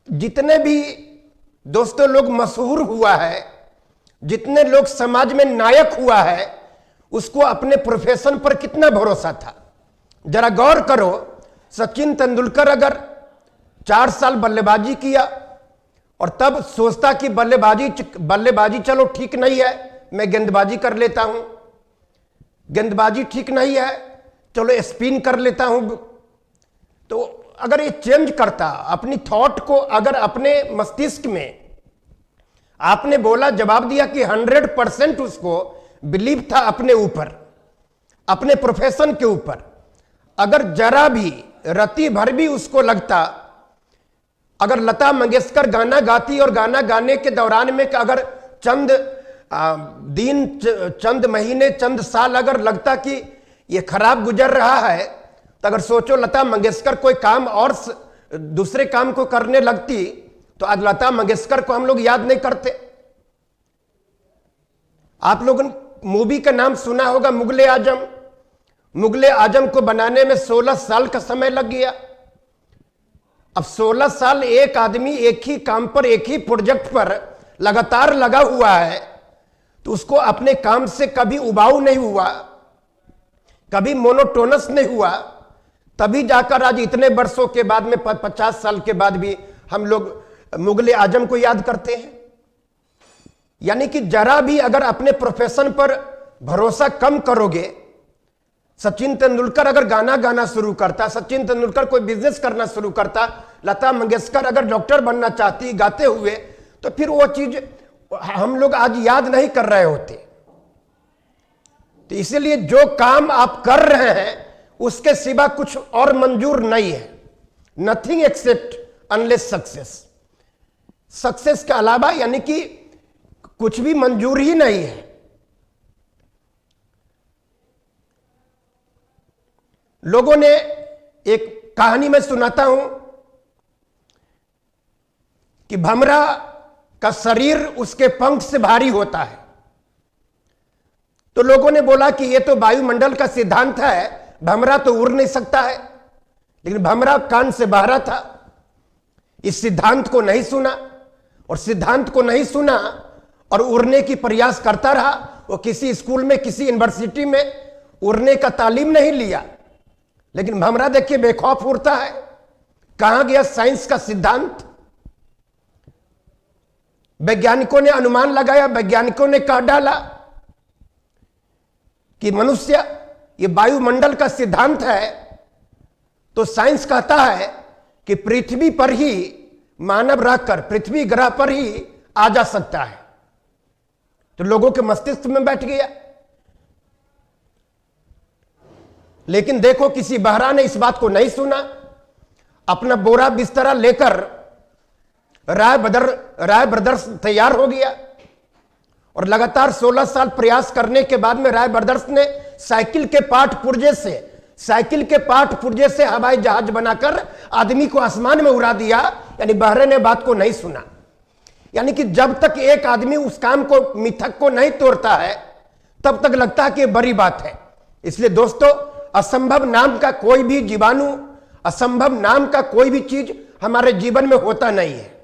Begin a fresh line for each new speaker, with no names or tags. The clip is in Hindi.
जितने भी दोस्तों लोग मशहूर हुआ है, जितने लोग समाज में नायक हुआ है, उसको अपने प्रोफेशन पर कितना भरोसा था। जरा गौर करो, सचिन तेंदुलकर अगर 4 साल बल्लेबाजी किया और तब सोचता कि बल्लेबाजी चलो ठीक नहीं है, मैं गेंदबाजी कर लेता हूं, गेंदबाजी ठीक नहीं है चलो स्पिन कर लेता हूं, तो अगर ये चेंज करता अपनी थॉट को, अगर अपने मस्तिष्क में आपने बोला, जवाब दिया कि 100% उसको बिलीव था अपने ऊपर, अपने प्रोफेशन के ऊपर, अगर जरा भी रत्ती भर भी उसको लगता, अगर लता मंगेशकर गाना गाती और गाना गाने के दौरान में अगर चंद दिन, चंद महीने, चंद साल अगर लगता कि ये खराब गुजर रहा है, तो अगर सोचो लता मंगेशकर कोई काम और दूसरे काम को करने लगती तो आज लता मंगेशकर को हम लोग याद नहीं करते। आप लोगों ने मूवी का नाम सुना होगा मुगले आजम। मुगले आजम को बनाने में 16 साल का समय लग गया। अब 16 साल एक आदमी एक ही काम पर, एक ही प्रोजेक्ट पर लगातार लगा हुआ है, तो उसको अपने काम से कभी उबाऊ नहीं हुआ, कभी मोनोटोनस नहीं हुआ, तभी जाकर आज इतने वर्षों के बाद में 50 साल के बाद भी हम लोग मुगले आजम को याद करते हैं। यानी कि जरा भी अगर अपने प्रोफेशन पर भरोसा कम करोगे, सचिन तेंदुलकर अगर गाना गाना शुरू करता, सचिन तेंदुलकर कोई बिजनेस करना शुरू करता, लता मंगेशकर अगर डॉक्टर बनना चाहती गाते हुए, तो फिर वो चीज हम लोग आज याद नहीं कर रहे होते। तो इसलिए जो काम आप कर रहे हैं उसके सिवा कुछ और मंजूर नहीं है। Nothing accept unless success. Success के अलावा यानी कि कुछ भी मंजूर ही नहीं है। लोगों ने एक कहानी में सुनाता हूं कि भमरा का शरीर उसके पंख से भारी होता है, तो लोगों ने बोला कि यह तो वायुमंडल का सिद्धांत है, भमरा तो उड़ नहीं सकता है। लेकिन भमरा कान से बहरा था, इस सिद्धांत को नहीं सुना, और सिद्धांत को नहीं सुना और उड़ने की प्रयास करता रहा। वो किसी स्कूल में, किसी यूनिवर्सिटी में उड़ने का तालीम नहीं लिया, लेकिन भमरा देखिए बेखौफ उड़ता है। कहां गया साइंस का सिद्धांत? वैज्ञानिकों ने अनुमान लगाया, वैज्ञानिकों ने कह डाला कि मनुष्य ये वायुमंडल का सिद्धांत है, तो साइंस कहता है कि पृथ्वी पर ही मानव रहकर पृथ्वी ग्रह पर ही आ जा सकता है। तो लोगों के मस्तिष्क में बैठ गया। लेकिन देखो किसी बहरा ने इस बात को नहीं सुना। अपना बोरा बिस्तरा लेकर राय ब्रदर्स तैयार हो गया, और लगातार 16 साल प्रयास करने के बाद में राय ब्रदर्स ने साइकिल के पाठ पुर्जे से हवाई जहाज बनाकर आदमी को आसमान में उड़ा दिया। यानी बहरे ने बात को नहीं सुना। यानी कि जब तक एक आदमी उस काम को, मिथक को नहीं तोड़ता है, तब तक लगता है कि बड़ी बात है। इसलिए दोस्तों, असंभव नाम का कोई भी जीवाणु, असंभव नाम का कोई भी चीज हमारे जीवन में होता नहीं है।